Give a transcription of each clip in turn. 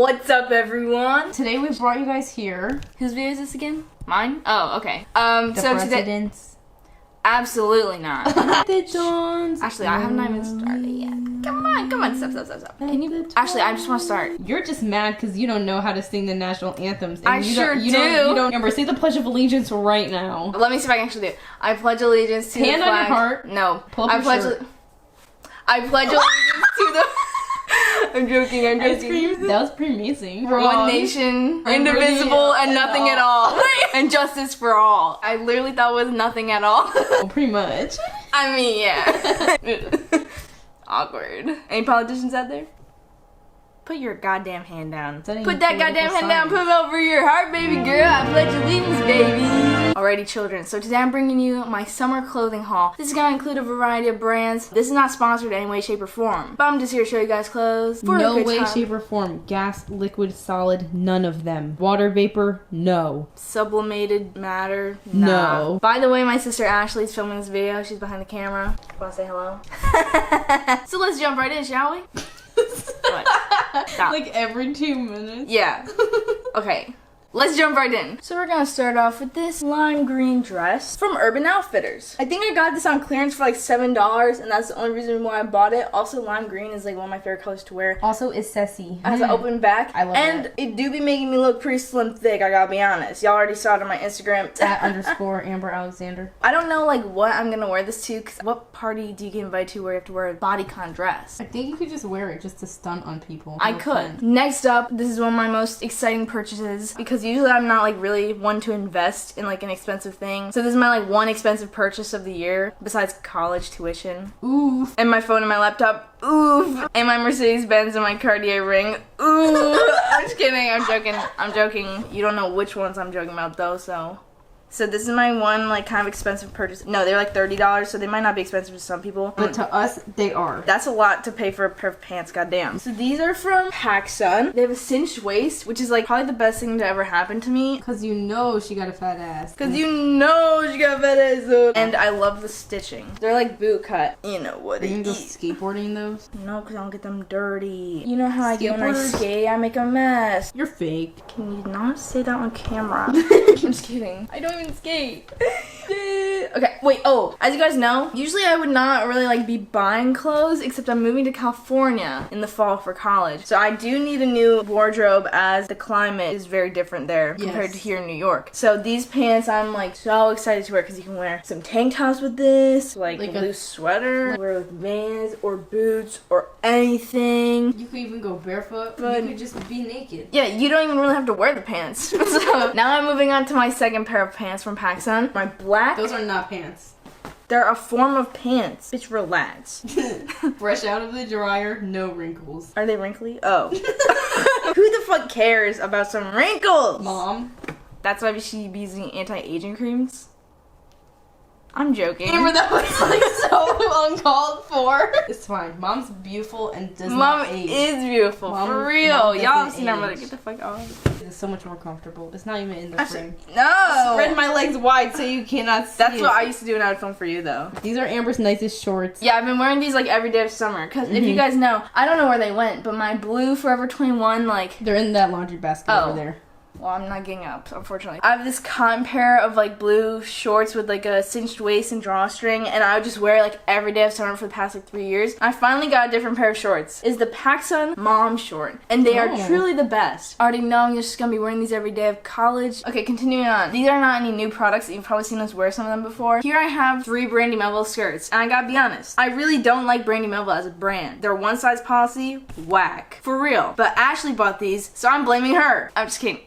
What's up, everyone? Today we brought you guys here. Whose video is this again? Mine? Oh, okay. The so president's. today... Absolutely not. The Dawn's. Actually, I have not even started yet. Come on, stop. Can you... Actually, I just want to start. You're just mad because you don't know how to sing the national anthems. And I you sure don't, do. You don't remember. Say the Pledge of Allegiance right now. Let me see if I can actually do it. I pledge allegiance to the flag. Hand on your heart. No. Pull up your shirt. I pledge allegiance to the... I'm joking. That was pretty amazing. One nation, indivisible, and nothing at all. And justice for all. I literally thought it was nothing at all. Well, pretty much. I mean, yeah. Awkward. Any politicians out there? Put your goddamn hand down. Put that goddamn hand down. Put it over your heart, baby girl. I pledge allegiance, baby. Alrighty, children. So today I'm bringing you my summer clothing haul. This is gonna include a variety of brands. This is not sponsored in any way, shape, or form. But I'm just here to show you guys clothes. For No a good way, time. shape, or form. Gas, liquid, solid, none of them. Water vapor, no. Sublimated matter, nah. No. By the way, my sister Ashley's filming this video. She's behind the camera. Wanna say hello? So let's jump right in, shall we? What? Stop. Like every 2 minutes. Yeah. Okay. Let's jump right in. So we're gonna start off with this lime green dress from Urban Outfitters. I think I got this on clearance for like $7, and that's the only reason why I bought it. Also, lime green is like one of my favorite colors to wear. Also, it's sassy. It has an open back. I love and that. it do be making me look pretty slim thick, I gotta be honest. Y'all already saw it on my Instagram. @_ Amber Alexander. I don't know like what I'm gonna wear this to, cause what party do you get invited to where you have to wear a bodycon dress? I think you could just wear it just to stunt on people. I could. Next up, this is one of my most exciting purchases because usually I'm not like really one to invest in like an expensive thing. So this is my like one expensive purchase of the year besides college tuition. Oof. And my phone and my laptop. Oof. And my Mercedes-Benz and my Cartier ring. Ooh. I'm just kidding. I'm joking. You don't know which ones I'm joking about though, So this is my one like kind of expensive purchase. No, they're like $30, so they might not be expensive to some people. But to us, they are. That's a lot to pay for a pair of pants, goddamn. So these are from Pacsun. They have a cinched waist, which is like probably the best thing to ever happen to me. Cause you know she got a fat ass. Cause you know she got fat ass. And I love the stitching. They're like boot cut. You know what Are it you is. just skateboarding those? No, cause I don't get them dirty. You know how I get when I Skateboarders? skate, I make a mess. You're fake. Can you not say that on camera? I'm just kidding. I don't even skate. Okay, wait, as you guys know, usually I would not really like be buying clothes, except I'm moving to California in the fall for college. So I do need a new wardrobe as the climate is very different there compared to here in New York. So these pants I'm like so excited to wear because you can wear some tank tops with this, like a loose sweater, wear with Vans or boots or anything. You could even go barefoot, but you could just be naked. Yeah, you don't even really have to wear the pants. So now I'm moving on to my second pair of pants from Pacsun. My black. Those are not pants. They're a form of pants. Bitch, relax. Fresh out of the dryer, no wrinkles. Are they wrinkly? Oh. Who the fuck cares about some wrinkles? Mom. That's why she be using anti-aging creams? I'm joking. Amber, that was like so uncalled for. It's fine. Mom's beautiful and does not age. Mom is beautiful, for real. Y'all have seen her mother. Get the fuck off. It's so much more comfortable. It's not even in the frame. No! Spread my legs wide so you cannot see That's it. what I used to do when I would film for you, though. These are Amber's nicest shorts. Yeah, I've been wearing these like every day of summer. Because if you guys know, I don't know where they went, but my blue Forever 21, like... They're in that laundry basket over there. Well, I'm not getting up, unfortunately. I have this cotton pair of like blue shorts with like a cinched waist and drawstring, and I would just wear it like every day of summer for the past like 3 years. I finally got a different pair of shorts. It's the Pacsun mom short, and they are truly the best. I already know I'm just gonna be wearing these every day of college. Okay, continuing on. These are not any new products. You've probably seen us wear some of them before. Here I have 3 Brandy Melville skirts, and I gotta be honest, I really don't like Brandy Melville as a brand. Their one size policy, whack. For real. But Ashley bought these, so I'm blaming her. I'm just kidding.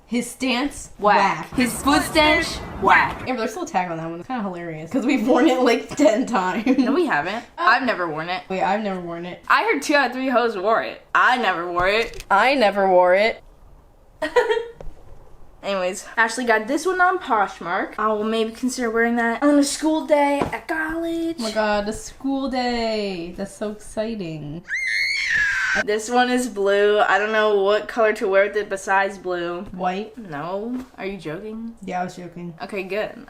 His stance, whack. His foot stench, whack. Amber, there's still a tag on that one. It's kind of hilarious because we've worn it like 10 times. No, we haven't. I've never worn it. Wait, I've never worn it. I heard 2 out of 3 hoes wore it. I never wore it. I never wore it. Anyways, Ashley got this one on Poshmark. I will maybe consider wearing that on a school day at college. Oh my god, the school day. That's so exciting. This one is blue. I don't know what color to wear with it besides blue. White? No. Are you joking? Yeah, I was joking. Okay, good.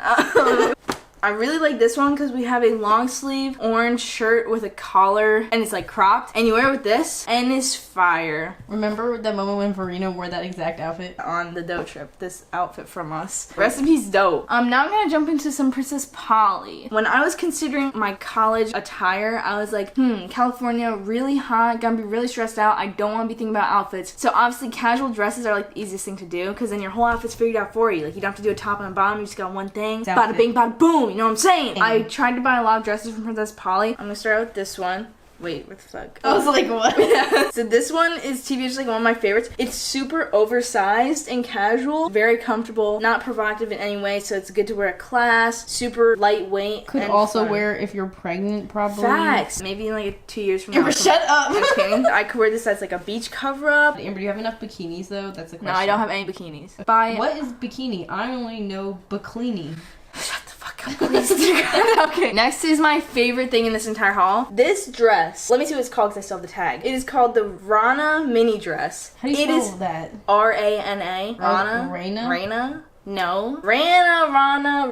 I really like this one because we have a long sleeve orange shirt with a collar and it's like cropped and you wear it with this and it's fire. Remember that moment when Rana wore that exact outfit? On the dough trip, this outfit from us. Recipe's dope. Now I'm gonna jump into some Princess Polly. When I was considering my college attire, I was like, California, really hot, gonna be really stressed out. I don't want to be thinking about outfits. So obviously casual dresses are like the easiest thing to do because then your whole outfit's figured out for you. Like you don't have to do a top and a bottom, you just got one thing. Bada bing, bada boom, you know what I'm saying? I tried to buy a lot of dresses from Princess Polly. I'm gonna start out with this one. Wait, what the fuck? I was like, what? Yeah. So this one is TBH, like one of my favorites. It's super oversized and casual, very comfortable, not provocative in any way, so it's good to wear at class, super lightweight. Could and also fun. wear if you're pregnant, probably. Facts. Maybe in like 2 years from now. Amber, shut up! I'm just kidding. I could wear this as like a beach cover up. Amber, do you have enough bikinis though? That's the question. No, I don't have any bikinis. Bye. What is bikini? I only know bikini. Shut the fuck up, please. Okay, next is my favorite thing in this entire haul. This dress. Let me see what it's called because I still have the tag. It is called the Rana mini dress. How do you spell that? R-A-N-A. Rana. Rana? Rana? No. Rana,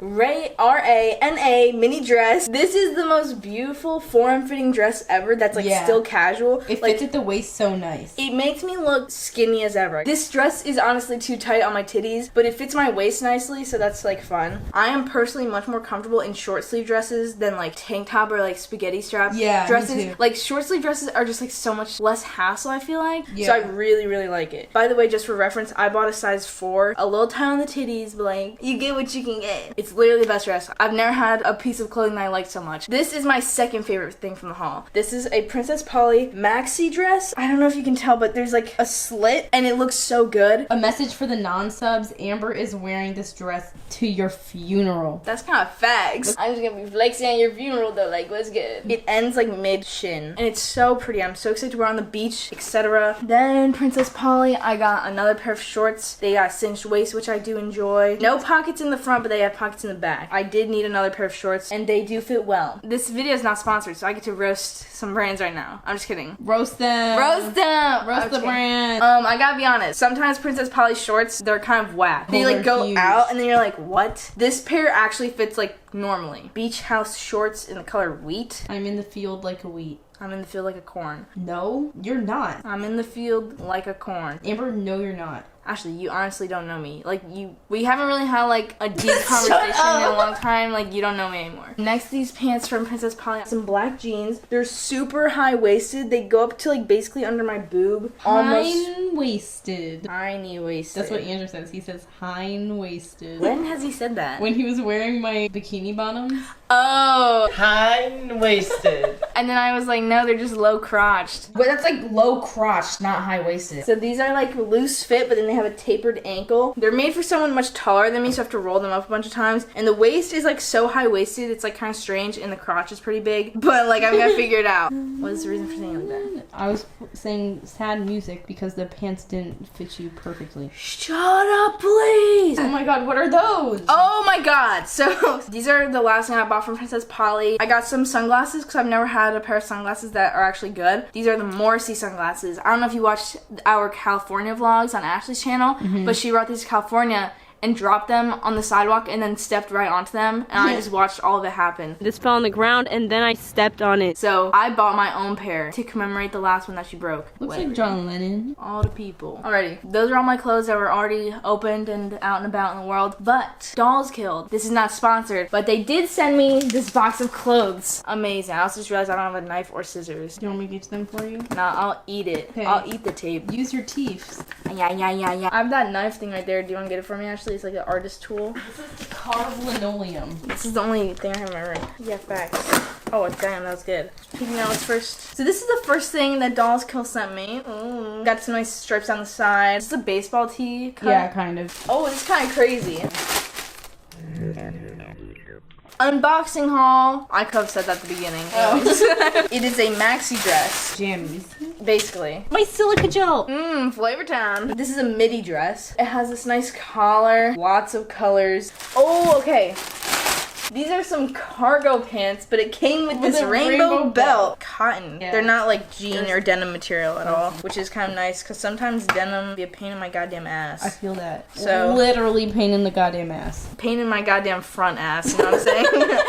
R-A-N-A mini dress. This is the most beautiful form-fitting dress ever that's like still casual. It fits at the waist so nice. It makes me look skinny as ever. This dress is honestly too tight on my titties, but it fits my waist nicely, so that's like fun. I am personally much more comfortable in short sleeve dresses than like tank top or like spaghetti strap dresses. Me too. Like short sleeve dresses are just like so much less hassle, I feel like. Yeah. So I really, really like it. By the way, just for reference, I bought a size 4, a little tight on the titties, but like, you get what you can get. It's literally the best dress. I've never had a piece of clothing that I liked so much. This is my second favorite thing from the haul. This is a Princess Polly maxi dress. I don't know if you can tell, but there's like a slit and it looks so good. A message for the non-subs, Amber is wearing this dress to your funeral. That's kind of fags. I'm just gonna be flexing at your funeral though, like what's good? It ends like mid-shin and it's so pretty. I'm so excited to wear on the beach, etc. Then Princess Polly, I got another pair of shorts. They got cinched waist, which I do enjoy. No pockets in the front, but they have pockets in the back. I did need another pair of shorts and they do fit well. This video is not sponsored, so I get to roast some brands right now. I'm just kidding. Roast them. Roast them. Roast the brand. I gotta be honest. Sometimes Princess Polly shorts, they're kind of whack. They like go huge. out and then you're like, what? This pair actually fits like normally. Beach house shorts in the color wheat. I'm in the field like a wheat. I'm in the field like a corn. No, you're not. I'm in the field like a corn. Amber, no, you're not. Actually, you honestly don't know me. Like, we haven't really had, like, a deep conversation in a long time. Like, you don't know me anymore. Next, these pants from Princess Polly. Some black jeans. They're super high-waisted. They go up to, like, basically under my boob. High-waisted. Tiny-waisted. That's what Andrew says. He says high-waisted. When has he said that? When he was wearing my bikini bottoms. Oh. High-waisted. And then I was like, no, they're just low-crotched. But that's, like, low-crotched, not high-waisted. So these are, like, loose fit, but then they have a tapered ankle. They're made for someone much taller than me, so I have to roll them up a bunch of times. And the waist is like so high-waisted, it's like kind of strange, and the crotch is pretty big. But like I'm gonna figure it out. What is the reason for saying like that? I was saying sad music because the pants didn't fit you perfectly. Shut up, please! Oh my god, what are those? Oh my god! So these are the last thing I bought from Princess Polly. I got some sunglasses because I've never had a pair of sunglasses that are actually good. These are the Morrissey sunglasses. I don't know if you watched our California vlogs on Ashley's channel, but she brought these to California and dropped them on the sidewalk and then stepped right onto them, and I just watched all of it happen. This fell on the ground and then I stepped on it. So I bought my own pair to commemorate the last one that she broke. Looks like John Lennon. All the people. Alrighty, those are all my clothes that were already opened and out and about in the world. But Dollskill, this is not sponsored, but they did send me this box of clothes. Amazing. I also just realized I don't have a knife or scissors. Do you want me to get them for you? Nah, I'll eat it. Okay. I'll eat the tape. Use your teeth. Yeah. I have that knife thing right there. Do you want to get it for me, Ashley? It's like an artist tool. This is carved linoleum. This is the only thing I have in my room. Yeah, facts. Oh, damn, that was good. Peeking out first. So this is the first thing that Dollskill sent me. Ooh. Got some nice stripes on the side. This is a baseball tee cut. Yeah, kind of. Oh, it's kind of crazy. Unboxing haul. I could have said that at the beginning. Oh. It is a maxi dress. Jammies. Basically. My silica gel. Flavor Town. This is a midi dress. It has this nice collar, lots of colors. Oh, okay. These are some cargo pants, but it came with this a rainbow rainbow belt. Cotton. Yeah. They're not like jean or denim material at all, which is kind of nice because sometimes denim be a pain in my goddamn I ass. feel that. So- literally pain in the goddamn ass. Pain in my goddamn front ass, you know what I'm saying?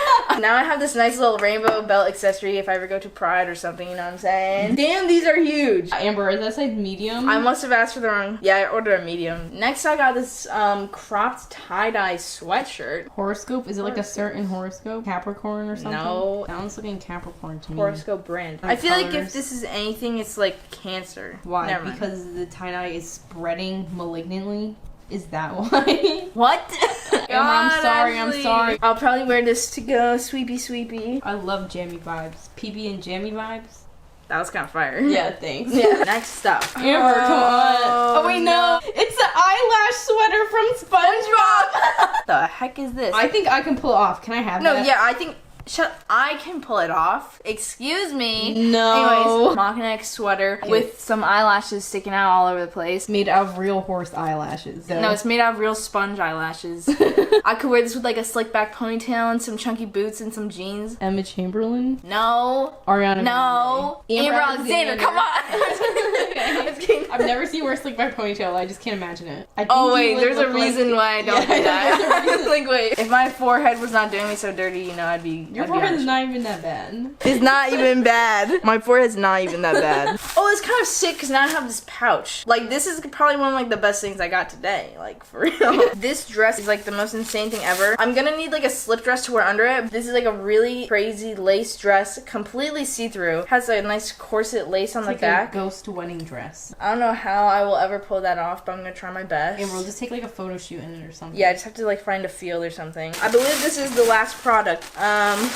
Now I have this nice little rainbow belt accessory if I ever go to Pride or something, you know what I'm saying? Damn, these are huge. Amber, is that size medium? I must have asked for the wrong. Yeah, I ordered a medium. Next, I got this cropped tie-dye sweatshirt. Horoscope? Is it like a certain horoscope? Capricorn or something? No. Sounds looking Capricorn to me. Horoscope brand. And I feel like if colors. this is anything, it's like Cancer. Why? Never mind. Because the tie-dye is spreading malignantly? Is that why? What? Amber, I'm sorry, I'm sorry. I'll probably wear this to go sweepy. I love jammy vibes. PB and jammy vibes? That was kind of fire. Yeah, thanks. Yeah. Next up. Amber, come on. Oh, wait, no. It's the eyelash sweater from SpongeBob. The heck is this? I think I can pull it off. Can I have No, that? yeah, I think. I can pull it off. Excuse me. No. Anyways, mock neck sweater with some eyelashes sticking out all over the place. Made out of real horse eyelashes. So. No, it's made out of real sponge eyelashes. I could wear this with like a slick back ponytail and some chunky boots and some jeans. Emma Chamberlain? No. Ariana No. Grande. Amber Alexander, come on. I'm just kidding. I've never seen her wear slick back ponytail. I just can't imagine it. I think Oh you wait, would there's a look like- reason why I don't Yeah, do that. there's a reason. Like wait, if my forehead was not doing me so dirty, you know, I'd be. Your I'd be forehead honest. is not even that bad. It's not even bad. My forehead's not even that bad. Oh, it's kind of sick because now I have this pouch. Like, this is probably one of like the best things I got today. Like, for real. This dress is like the most insane thing ever. I'm gonna need like a slip dress to wear under it. This is like a really crazy lace dress, completely see-through. Has a nice corset lace on It's the like back. a ghost wedding dress. I don't know how I will ever pull that off, but I'm gonna try my best. And we'll just take like a photo shoot in it or something. Yeah, I just have to like find a field or something. I believe this is the last product.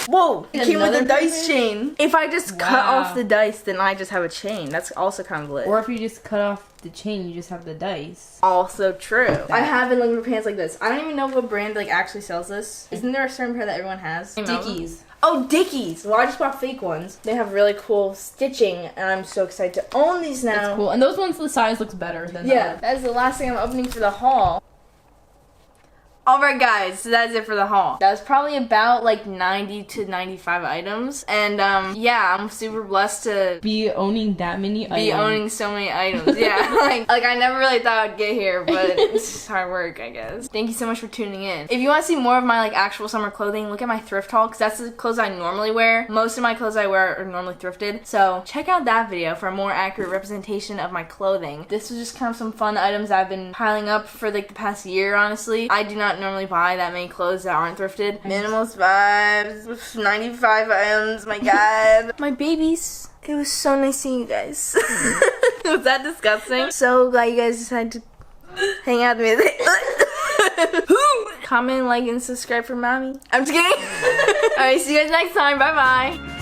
Whoa! It came with a Another dice thing? chain. If I just cut Wow. off the dice, then I just have a chain. That's also kind of lit. Or if you just cut off the chain, you just have the dice. Also true. I have been looking for pants like this. I don't even know what brand like actually sells this. Isn't there a certain pair that everyone has? Dickies. Oh, Dickies. Well, I just bought fake ones. They have really cool stitching, and I'm so excited to own these now. That's cool. And those ones, the size looks better than Yeah, the that is the last thing I'm opening for the haul. Alright guys, so that's it for the haul. That was probably about like 90 to 95 items. And yeah, I'm super blessed to be owning that many items. be owning so many items. Yeah, like I never really thought I'd get here, but it's just hard work, I guess. Thank you so much for tuning in. If you want to see more of my like actual summer clothing, look at my thrift haul because that's the clothes I normally wear. Most of my clothes I wear are normally thrifted. So check out that video for a more accurate representation of my clothing. This was just kind of some fun items I've been piling up for like the past year, honestly. I do not normally buy that many clothes that aren't thrifted. Minimalist vibes, 95 items, my god. My babies. It was so nice seeing you guys. Was that disgusting? So glad you guys decided to hang out with me. Comment, like, and subscribe for mommy. I'm just kidding. Alright, see you guys next time. Bye bye.